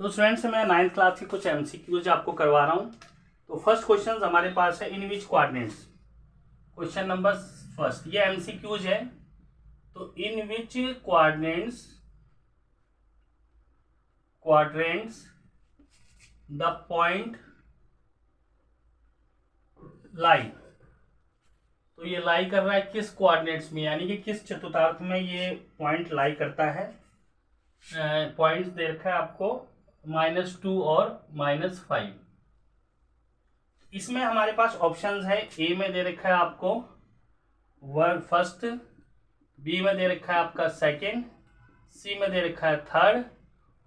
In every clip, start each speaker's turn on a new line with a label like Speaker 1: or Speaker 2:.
Speaker 1: तो स्टूडेंट्स मैं 9th class के कुछ एमसीक्यूज आपको करवा रहा हूँ। तो फर्स्ट क्वेश्चन हमारे पास है इन विच कोऑर्डिनेट्स। क्वेश्चन नंबर फर्स्ट, ये एमसीक्यूज है। तो इन विच क्वाड्रेंट्स द पॉइंट लाई। तो ये लाई कर रहा है किस कोऑर्डिनेट्स में, यानी कि किस चतुर्थांश में ये पॉइंट लाई करता है। पॉइंट्स दे रखा है आपको -2 और -5। इसमें हमारे पास ऑप्शंस है, ए में दे रखा है आपको फर्स्ट, बी में दे रखा है आपका सेकंड, सी में दे रखा है थर्ड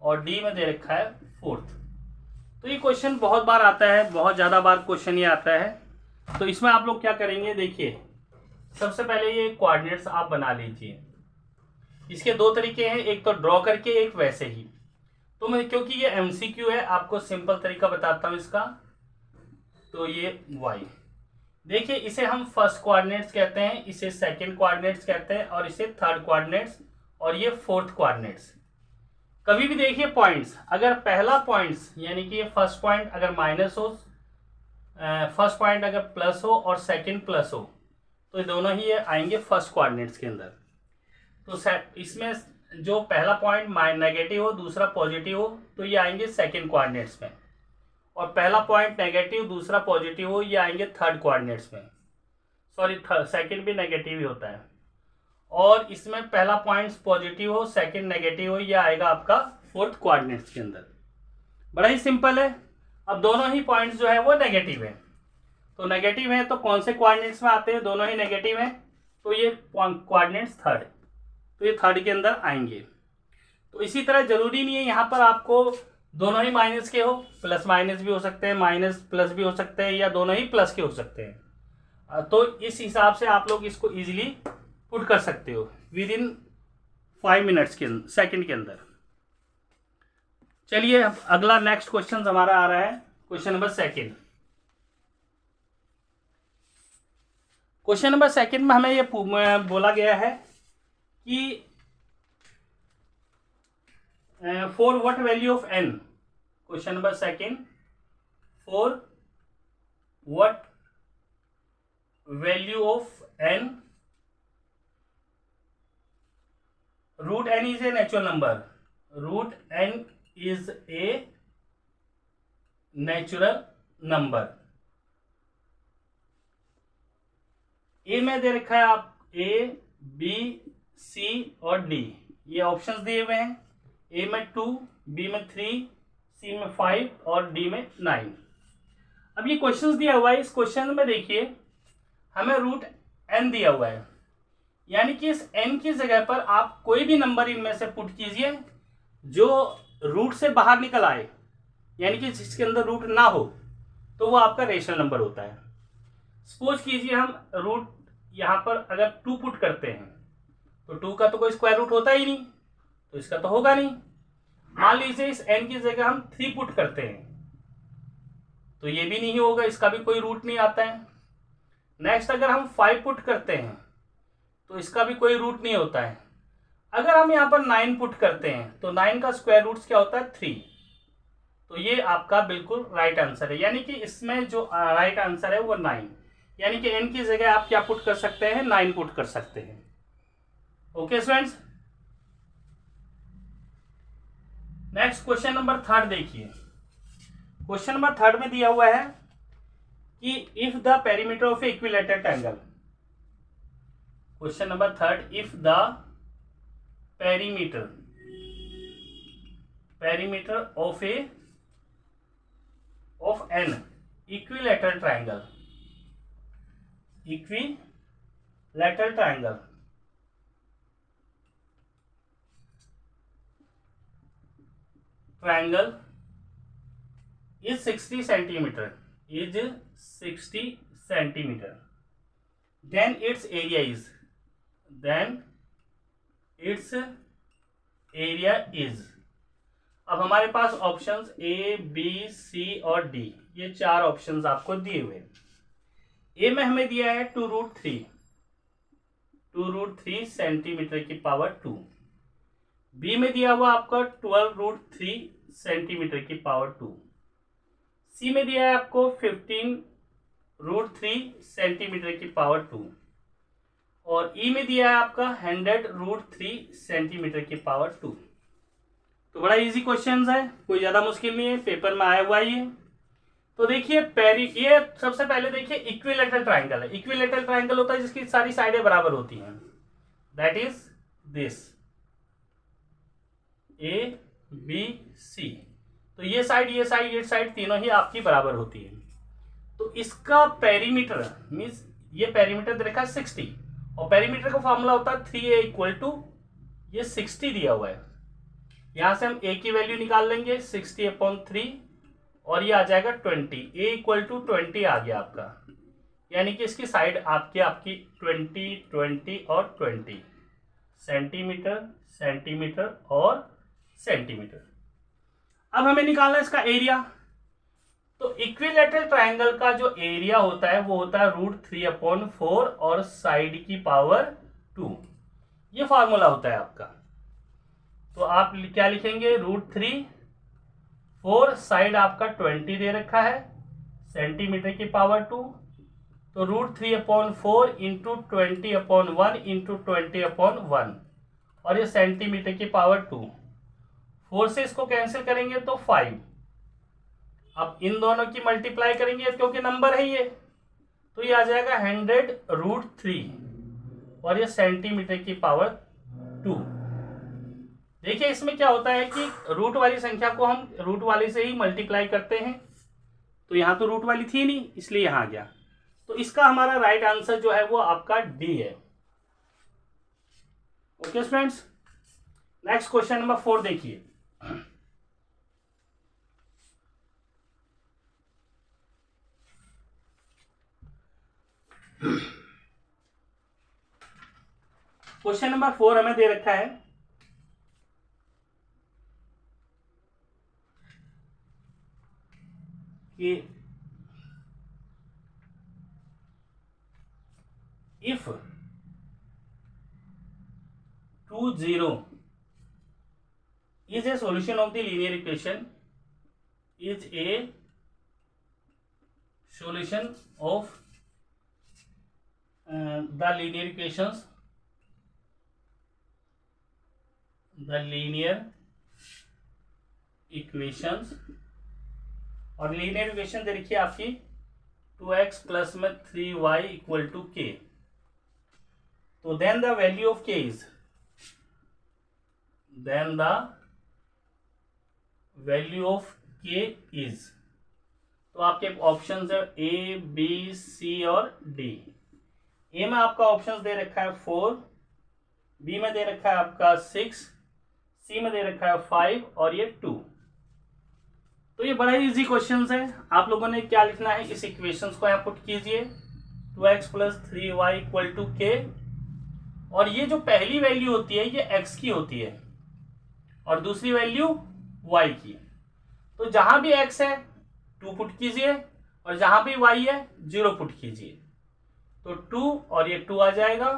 Speaker 1: और डी में दे रखा है फोर्थ। तो ये क्वेश्चन बहुत बार आता है, बहुत ज़्यादा बार क्वेश्चन ये आता है। तो इसमें आप लोग क्या करेंगे, देखिए सबसे पहले ये कोऑर्डिनेट्स आप बना लीजिए। इसके दो तरीके हैं, एक तो ड्रॉ करके, एक वैसे ही। तो मैं क्योंकि ये एमसीक्यू है आपको सिंपल तरीका बताता हूँ इसका। तो ये y, देखिए इसे हम फर्स्ट कोऑर्डिनेट्स कहते हैं, इसे सेकंड कोऑर्डिनेट्स कहते हैं और इसे थर्ड कोऑर्डिनेट्स और ये फोर्थ कोऑर्डिनेट्स। कभी भी देखिए पॉइंट्स, अगर पहला पॉइंट्स यानी कि ये फर्स्ट पॉइंट अगर माइनस हो, फर्स्ट पॉइंट अगर प्लस हो और सेकंड प्लस हो, तो ये दोनों ही ये आएंगे फर्स्ट कोऑर्डिनेट्स के अंदर। तो इसमें जो पहला पॉइंट नेगेटिव हो दूसरा पॉजिटिव हो तो ये आएंगे सेकंड कोऑर्डिनेट्स में, और पहला पॉइंट नेगेटिव दूसरा पॉजिटिव हो ये आएंगे थर्ड कोऑर्डिनेट्स में। सॉरी, सेकंड भी नेगेटिव ही होता है। और इसमें पहला पॉइंट पॉजिटिव हो सेकंड नेगेटिव हो ये आएगा आपका फोर्थ कोऑर्डिनेट्स के अंदर। बड़ा ही सिंपल है। अब दोनों ही पॉइंट्स जो है वो नेगेटिव है, तो नेगेटिव है तो कौन से कोऑर्डिनेट्स में आते हैं, दोनों ही नेगेटिव हैं, तो ये कोऑर्डिनेट्स थर्ड, तो ये थर्ड के अंदर आएंगे। तो इसी तरह जरूरी नहीं है यहाँ पर आपको दोनों ही माइनस के हो, प्लस माइनस भी हो सकते हैं, माइनस प्लस भी हो सकते हैं, या दोनों ही प्लस के हो सकते हैं। तो इस हिसाब से आप लोग इसको इजीली पुट कर सकते हो विद इन 5 मिनट्स के सेकंड के अंदर। चलिए अगला नेक्स्ट क्वेश्चन हमारा आ रहा है, question number second. Question number second में हमें ये बोला गया है कि for what value of n, question number second, for what value of n, root n is a natural number, root n is a natural number. A में दे रखा है आप a, b, c और d, ये ऑप्शंस दिए हुए हैं। ए में 2, बी में 3, सी में 5 और डी में 9। अब ये क्वेश्चंस दिया हुआ है, इस क्वेश्चन में देखिए हमें रूट n दिया हुआ है, यानी कि इस n की जगह पर आप कोई भी नंबर इनमें से पुट कीजिए जो रूट से बाहर निकल आए, यानी कि जिसके अंदर रूट ना हो, तो वो आपका रेशनल नंबर होता है। सपोज कीजिए हम रूट यहाँ पर अगर 2 पुट करते हैं, तो 2 का तो कोई स्क्वायर रूट होता ही नहीं, तो इसका तो होगा नहीं। मान लीजिए इस n की जगह हम 3 पुट करते हैं, तो ये भी नहीं होगा, इसका भी कोई रूट नहीं आता है। नेक्स्ट अगर हम 5 पुट करते हैं तो इसका भी कोई रूट नहीं होता है। अगर हम यहाँ पर 9 पुट करते हैं तो 9 का स्क्वायर रूट क्या होता है, 3। तो ये आपका बिल्कुल राइट आंसर है, यानी कि इसमें जो राइट आंसर है वो 9, यानी कि n की जगह आप क्या पुट कर सकते हैं, 9 पुट कर सकते हैं। Okay students, next question number third देखिए। क्वेश्चन नंबर थर्ड में दिया हुआ है कि if the perimeter of equilateral triangle, question number third, if the perimeter of an equilateral triangle is 60 centimeter, then its area is, अब हमारे पास options A, B, सी और D, ये 4 ऑप्शंस आपको दिए हुए। ए में हमें दिया है 2√3 सेंटीमीटर की पावर 2। बी में दिया हुआ आपका 12√3 सेंटीमीटर की पावर 2। सी में दिया है आपको 15√3 सेंटीमीटर की पावर 2 और ई में दिया है आपका 100√3 सेंटीमीटर की पावर 2। तो बड़ा इजी क्वेश्चन है, कोई ज्यादा मुश्किल नहीं है, पेपर में आया हुआ ही है। तो देखिए ये सबसे पहले देखिए इक्विलेटरल ट्राइंगल है। इक्विलेटरल ट्राइंगल होता है जिसकी सारी साइडें बराबर होती हैं, that is this A B C. तो ये साइड तीनों ही आपकी बराबर होती है। तो इसका पेरीमीटर मीन्स ये पेरीमीटर दे रखा है 60 और पेरीमीटर का फॉर्मूला होता है 3a इक्वल टू ये 60 दिया हुआ है, यहां से हम a की वैल्यू निकाल लेंगे 60/3 और ये आ जाएगा 20। a इक्वल टू 20 आ गया आपका, यानी कि इसकी साइड आपकी 20 20 और 20 सेंटीमीटर सेंटीमीटर और सेंटीमीटर। अब हमें निकालना है इसका एरिया। तो इक्विलेटरल ट्राइंगल का जो एरिया होता है वो होता है √3/4 और साइड की पावर 2, ये फॉर्मूला होता है आपका। तो आप क्या लिखेंगे, √3/4 साइड आपका 20 दे रखा है सेंटीमीटर की पावर 2, तो √3/4 इंटू 20/1 इंटू 20/1 और ये सेंटीमीटर की पावर 2। 4 से इसको कैंसिल करेंगे तो 5। अब इन दोनों की मल्टीप्लाई करेंगे क्योंकि नंबर है ये, तो ये आ जाएगा 100√3 और ये सेंटीमीटर की पावर 2। देखिए इसमें क्या होता है कि रूट वाली संख्या को हम रूट वाली से ही मल्टीप्लाई करते हैं, तो यहाँ तो रूट वाली थी नहीं इसलिए यहाँ आ गया। तो इसका हमारा राइट आंसर जो है वो आपका डी है। Okay students, next question number 4 देखिए। क्वेश्चन नंबर 4 हमें दे रखा है कि if 2 is a solution of the linear equation, is a solution of the linear equations, और लीनियर इक्वेशन दे रखी है आपकी 2x प्लस में 3y इक्वल टू k। तो then the value of k is, तो आपके ऑप्शंस है A B C और D। A में आपका ऑप्शंस दे रखा है 4, B में दे रखा है आपका 6, C में दे रखा है 5 और ये 2। तो ये बड़ा ही इजी क्वेश्चन है। आप लोगों ने क्या लिखना है, इस इक्वेशंस को यहाँ पुट कीजिए 2x plus 3y equal to k, और ये जो पहली वैल्यू होती है ये x की होती है और दूसरी वैल्यू y की। तो जहां भी x है 2 पुट कीजिए और जहां भी y है 0 पुट कीजिए, तो 2 और ये 2 आ जाएगा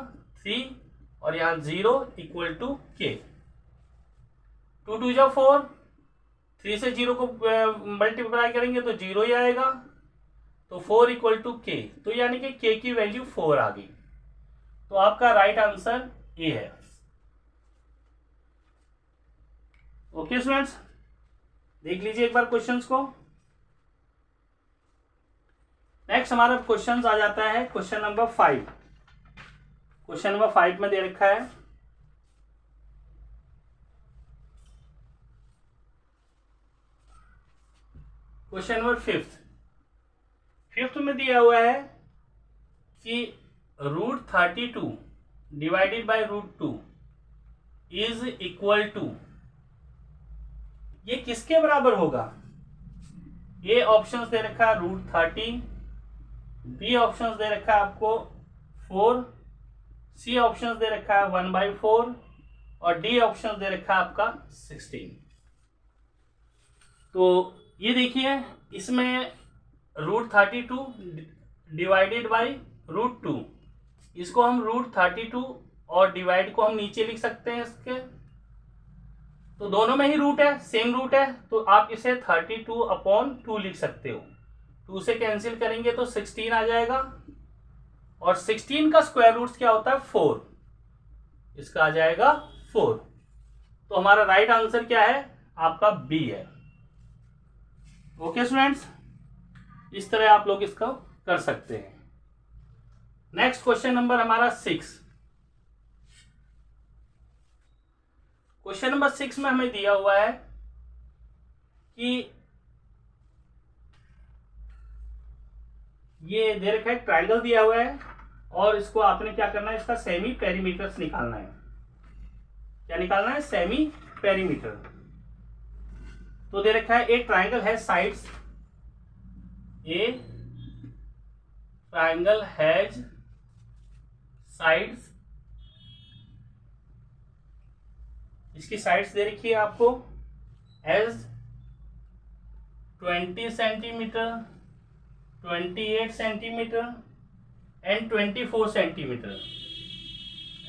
Speaker 1: 3 और यहाँ 0 इक्वल टू k। 2 2 जा 4, 3 से 0 को मल्टीप्लाई करेंगे तो 0 ही आएगा, तो 4 इक्वल टू k। तो यानी कि k की वैल्यू 4 आ गई। तो आपका राइट आंसर ए है। ओके स्टूडेंट्स, देख लीजिए एक बार क्वेश्चंस को। नेक्स्ट हमारा क्वेश्चंस आ जाता है क्वेश्चन नंबर 5। क्वेश्चन नंबर 5 में दे रखा है क्वेश्चन नंबर 5 में दिया हुआ है कि √32 divided by √2 is equal to, ये किसके बराबर होगा। ए ऑप्शंस दे रखा है √30, बी ऑप्शंस दे रखा है आपको 4, सी ऑप्शंस दे रखा है 1/4 और डी ऑप्शंस दे रखा है आपका 16। तो ये देखिए इसमें √32 डिवाइडेड बाई √2, इसको हम √32 और डिवाइड को हम नीचे लिख सकते हैं इसके, तो दोनों में ही रूट है, सेम रूट है, तो आप इसे 32/2 लिख सकते हो। 2 से कैंसिल करेंगे तो 16 आ जाएगा, और 16 का स्क्वायर रूट क्या होता है 4, इसका आ जाएगा 4। तो हमारा राइट आंसर क्या है आपका बी है। ओके स्टूडेंट्स, इस तरह आप लोग इसका कर सकते हैं। नेक्स्ट क्वेश्चन नंबर हमारा 6। क्वेश्चन नंबर 6 में हमें दिया हुआ है कि ये दे रखा है, ट्रायंगल दिया हुआ है, और इसको आपने क्या करना है, इसका सेमी पेरीमीटर्स निकालना है। क्या निकालना है, सेमी पेरीमीटर। तो दे रखा है एक ट्रायंगल है sides, a triangle has sides, इसकी साइड्स दे रखी है आपको as 20 centimetre, 28 centimetre and 24 centimetre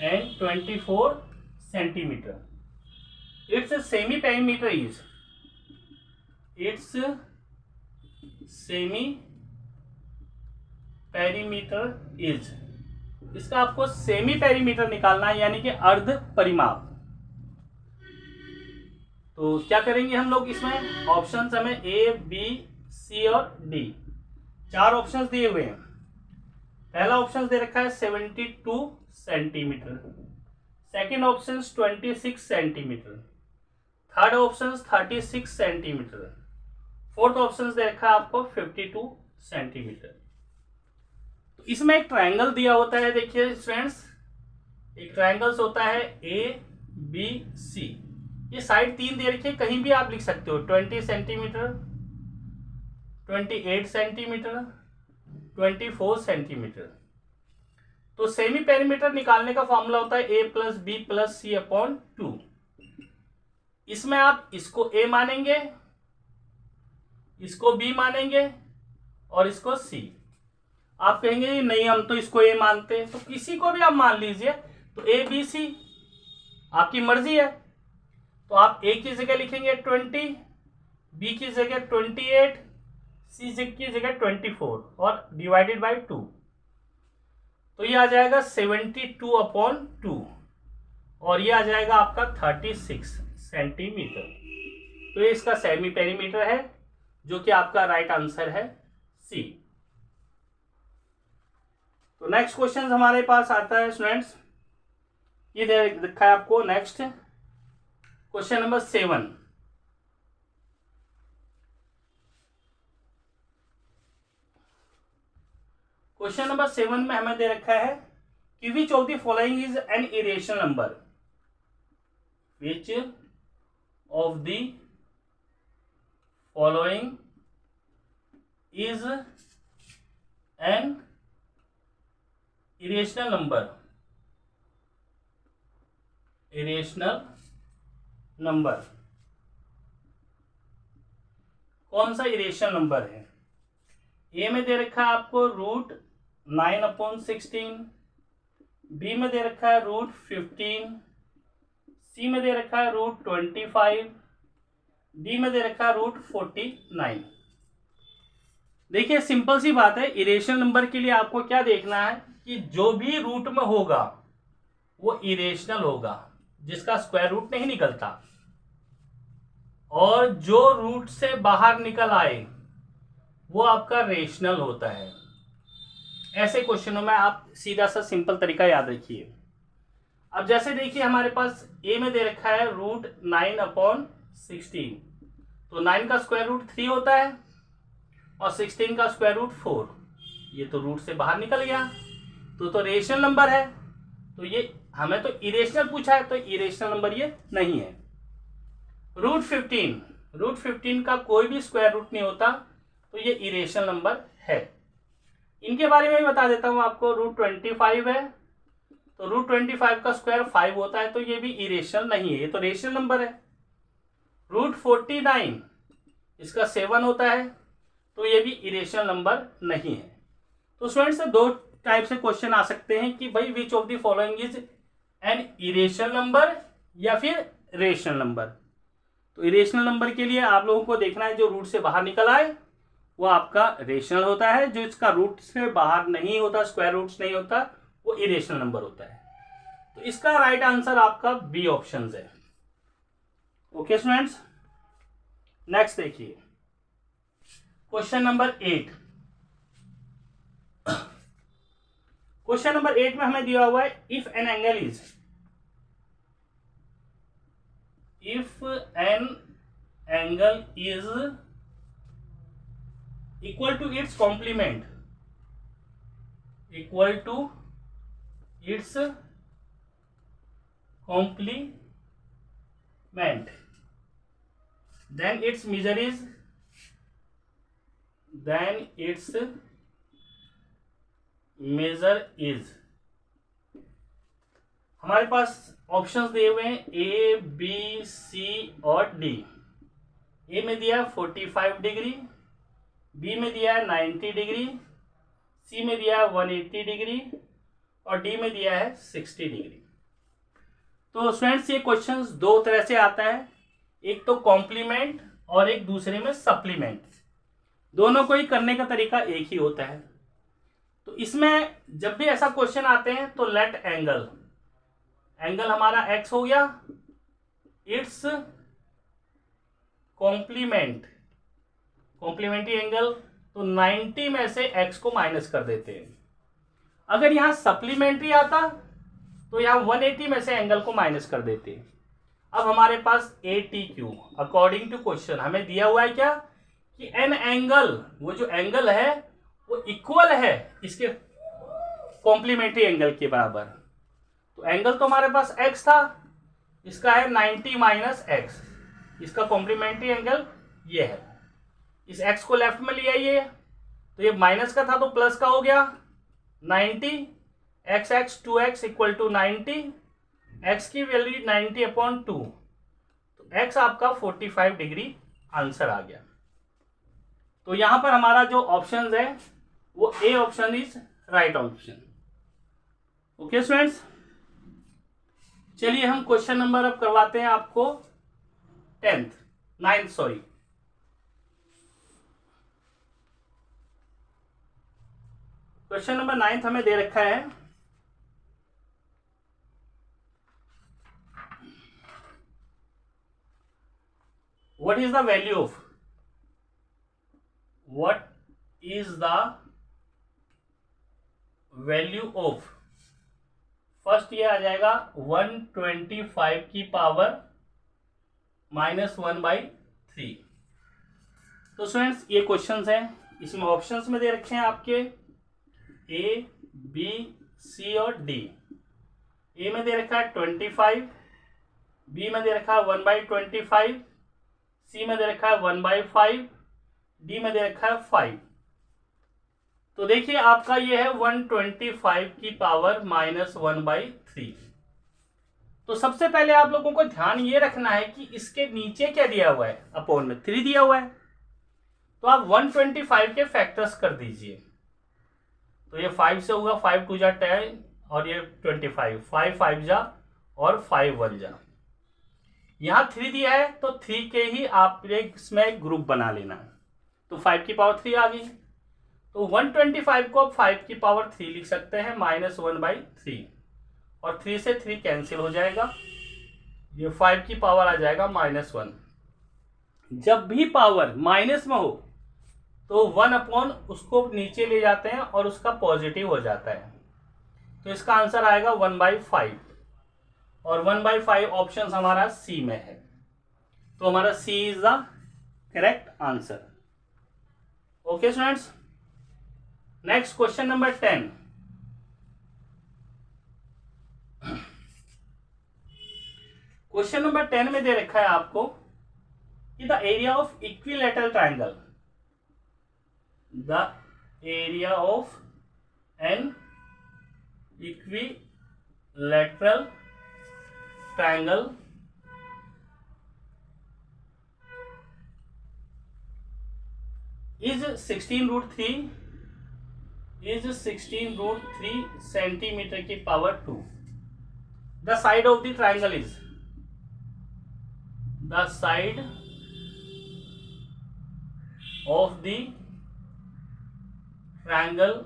Speaker 1: and 24 centimetre. It's semi perimeter is, it's semi perimeter is, इसका आपको सेमी पेरीमीटर निकालना है, यानी कि अर्ध परिमाप। तो क्या करेंगे हम लोग, इसमें ऑप्शंस हमें ए बी सी और डी, 4 ऑप्शंस दिए हुए हैं। पहला ऑप्शन दे रखा है 72 centimetre, second option 26 centimetre, third option 36 centimetre, fourth option दे रखा है आपको 52 सेंटीमीटर। तो इसमें एक ट्रायंगल दिया होता है, देखिए स्टूडेंट्स, एक ट्रायंगल्स होता है ए बी सी, ये साइड 3 दे रखी है, कहीं भी आप लिख सकते हो, 20 सेंटीमीटर, 28 सेंटीमीटर, 24 सेंटीमीटर। तो सेमी पेरीमीटर निकालने का फॉर्मूला होता है ए प्लस बी प्लस सी अपॉन 2। इसमें आप इसको ए मानेंगे, इसको बी मानेंगे और इसको सी। आप कहेंगे नहीं हम तो इसको ए मानते हैं, तो किसी को भी आप मान लीजिए, तो ए बी सी आपकी मर्जी है। तो आप ए की जगह लिखेंगे 20, बी की जगह 28, सी की जगह 24 और डिवाइडेड बाई 2, तो ये आ जाएगा 72/2 और ये आ जाएगा आपका 36 सेंटीमीटर। तो ये इसका सेमी पेरीमीटर है, जो कि आपका राइट आंसर है सी। तो नेक्स्ट क्वेश्चन हमारे पास आता है स्टूडेंट्स, ये दिखा है आपको next question number 7। Question number 7 में हमें दे रखा है कि which of the following is an irrational number, which of the following is an irrational number, irrational number कौन सा इरेशनल नंबर है। ए में दे रखा है आपको √9/16, बी में दे रखा है √15, सी में दे रखा है √25, डी में दे रखा है √49। देखिए सिंपल सी बात है, इरेशनल नंबर के लिए आपको क्या देखना है कि जो भी रूट में होगा वो इरेशनल होगा, जिसका स्क्वायर रूट नहीं निकलता, और जो रूट से बाहर निकल आए वो आपका रेशनल होता है। ऐसे क्वेश्चनों में आप सीधा सा सिंपल तरीका याद रखिए। अब जैसे देखिए हमारे पास ए में दे रखा है √9/16, तो 9 का स्क्वायर रूट 3 होता है और 16 का स्क्वायर रूट 4, ये तो रूट से बाहर निकल गया, तो रेशनल नंबर है। तो ये हमें तो इरेशनल पूछा है, तो इरेशनल नंबर ये नहीं है। √15 का कोई भी स्क्वायर रूट नहीं होता, तो ये इरेशनल नंबर है। इनके बारे में बता देता हूं आपको। √25 है, तो √25 का स्क्वायर 5 होता है, तो ये भी इरेशनल नहीं है, ये तो रेशनल नंबर है। √49 इसका 7 होता है, तो ये भी इरेशनल नंबर नहीं है। तो स्टूडेंट्स 2 टाइप से क्वेश्चन आ सकते हैं कि भाई which of the following is an irrational number या फिर रेशनल नंबर। तो इरेशनल नंबर के लिए आप लोगों को देखना है जो रूट से बाहर निकल आए वो आपका रेशनल होता है, जो इसका रूट से बाहर नहीं होता, स्क्वायर रूट्स नहीं होता, वो इरेशनल नंबर होता है। तो इसका राइट आंसर आपका बी ऑप्शन है। ओके स्टूडेंट्स, नेक्स्ट देखिए क्वेश्चन नंबर 8। क्वेश्चन नंबर 8 में हमें दिया हुआ है if an angle is equal to its complement then its measure is हमारे पास ऑप्शंस दिए हुए हैं ए, बी, सी और डी। ए में दिया है 45 डिग्री, बी में दिया है 90 डिग्री, सी में दिया है 180 डिग्री और डी में दिया है 60 डिग्री। तो स्टूडेंट्स ये क्वेश्चंस दो तरह से आता है, एक तो कॉम्प्लीमेंट और एक दूसरे में सप्लीमेंट। दोनों को ही करने का तरीका एक ही होता है। तो इसमें जब भी ऐसा क्वेश्चन आते हैं तो लेट एंगल हमारा x हो गया, इट्स कॉम्प्लीमेंट्री एंगल, तो 90 में से x को माइनस कर देते हैं। अगर यहां सप्लीमेंट्री आता तो यहां 180 में से एंगल को माइनस कर देते हैं। अब हमारे पास ATQ अकॉर्डिंग टू क्वेश्चन हमें दिया हुआ है क्या कि एन एंगल, वो जो एंगल है वो इक्वल है इसके कॉम्प्लीमेंट्री एंगल के बराबर। तो एंगल तो हमारे पास x था, इसका है 90 माइनस x, इसका कॉम्प्लीमेंट्री एंगल ये है। इस x को लेफ्ट में लिया ये, तो ये माइनस का था तो प्लस का हो गया 90, x 2x equal to 90, x की वैल्यू 90/2, तो x आपका 45 डिग्री आंसर आ गया। तो यहां पर हमारा जो ऑप्शन है वो A option is right option. Okay students, चलिए हम क्वेश्चन नंबर अब करवाते हैं आपको 9th सॉरी। क्वेश्चन नंबर 9 हमें दे रखा है what is the value of first ये आ जाएगा 125 की पावर -1/3। तो स्टूडेंट्स ये क्वेश्चंस हैं, इसमें ऑप्शंस में दे रखे हैं आपके ए, बी, सी और डी। ए में दे रखा है 25, बी में दे रखा है 1/25, सी में दे रखा है 1/5, डी में दे रखा है 5। तो देखिए आपका ये है 125 की पावर -1/3। तो सबसे पहले आप लोगों को ध्यान ये रखना है कि इसके नीचे क्या दिया हुआ है, अपॉन में 3 दिया हुआ है। तो आप 125 के फैक्टर्स कर दीजिए। तो ये 5 से होगा, 5 2 जा 10 और ये 25, 5 5 जा और 5 1 जा। यहाँ 3 दिया है तो 3 के ही आप इसमें ग्रुप बना लेना। तो 5 की पावर 3 आ गई। तो 125 को आप 5 की पावर 3 लिख सकते हैं -1/3 और 3 से 3 कैंसिल हो जाएगा, ये 5 की पावर आ जाएगा -1। जब भी पावर माइनस में हो तो 1 उसको नीचे ले जाते हैं और उसका पॉजिटिव हो जाता है। तो इसका आंसर आएगा 1/5 और 1/5 ऑप्शन हमारा सी में है। तो हमारा C is the correct answer. Okay students, next question number 10। Question number 10 में दे रखा है आपको कि the area of equilateral triangle, the area of an equilateral triangle is 16√3 centimetre की power 2। The side of the triangle is the side of the triangle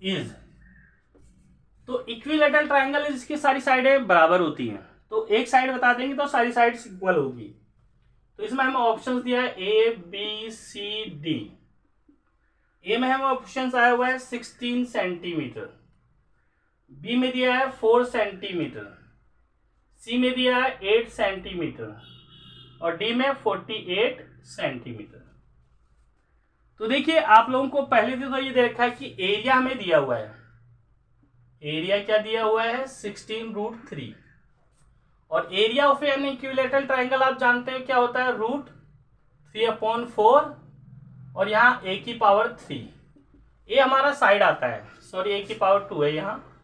Speaker 1: is. तो equilateral triangle इसकी सारी साइडें बराबर होती हैं, तो एक साइड बता देंगे तो सारी साइड्स इक्वल होगी। तो इसमें हमें ऑप्शंस दिया है ए बी सी डी। ए में हमें ऑप्शंस आया हुआ है 16 सेंटीमीटर, बी में दिया है 4 सेंटीमीटर, सी में दिया है 8 सेंटीमीटर और डी में 48 सेंटीमीटर। तो देखिए आप लोगों को पहले से तो ये दे रखा है कि एरिया हमें दिया हुआ है, एरिया क्या दिया हुआ है 16√3 और area of an equilateral triangle आप जानते हैं क्या होता है √3/4 और यहाँ a की पावर 3। ये हमारा साइड आता है, सॉरी a की पावर 2 है, यहाँ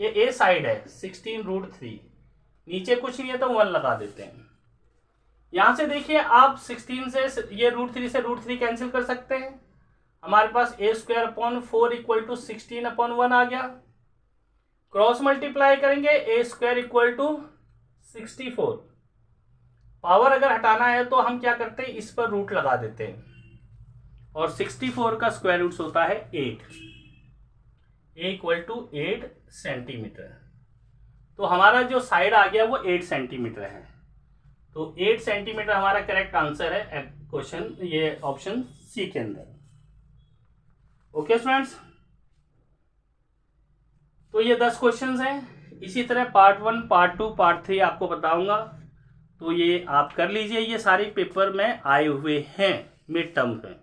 Speaker 1: ये a साइड है 16√3, नीचे कुछ नहीं है तो 1 लगा देते हैं। यहाँ से देखिए आप 16 से ये √3 से √3 कैंसिल कर सकते हैं, हमारे पास a² = 16/1 आ गया। क्रॉस मल्टीप्लाई करेंगे a² = 64। पावर अगर हटाना है तो हम क्या करते हैं, इस पर रूट लगा देते हैं और 64 का स्क्वायर रूट होता है 8, a = 8 सेंटीमीटर। तो हमारा जो साइड आ गया वो 8 सेंटीमीटर है, तो 8 सेंटीमीटर हमारा करेक्ट आंसर है क्वेश्चन, ये ऑप्शन सी के अंदर। ओके स्टूडेंट्स, तो ये 10 क्वेश्चंस हैं। इसी तरह पार्ट 1, पार्ट 2, पार्ट 3 आपको बताऊंगा, तो ये आप कर लीजिए, ये सारे पेपर में आए हुए हैं मिड टर्म में।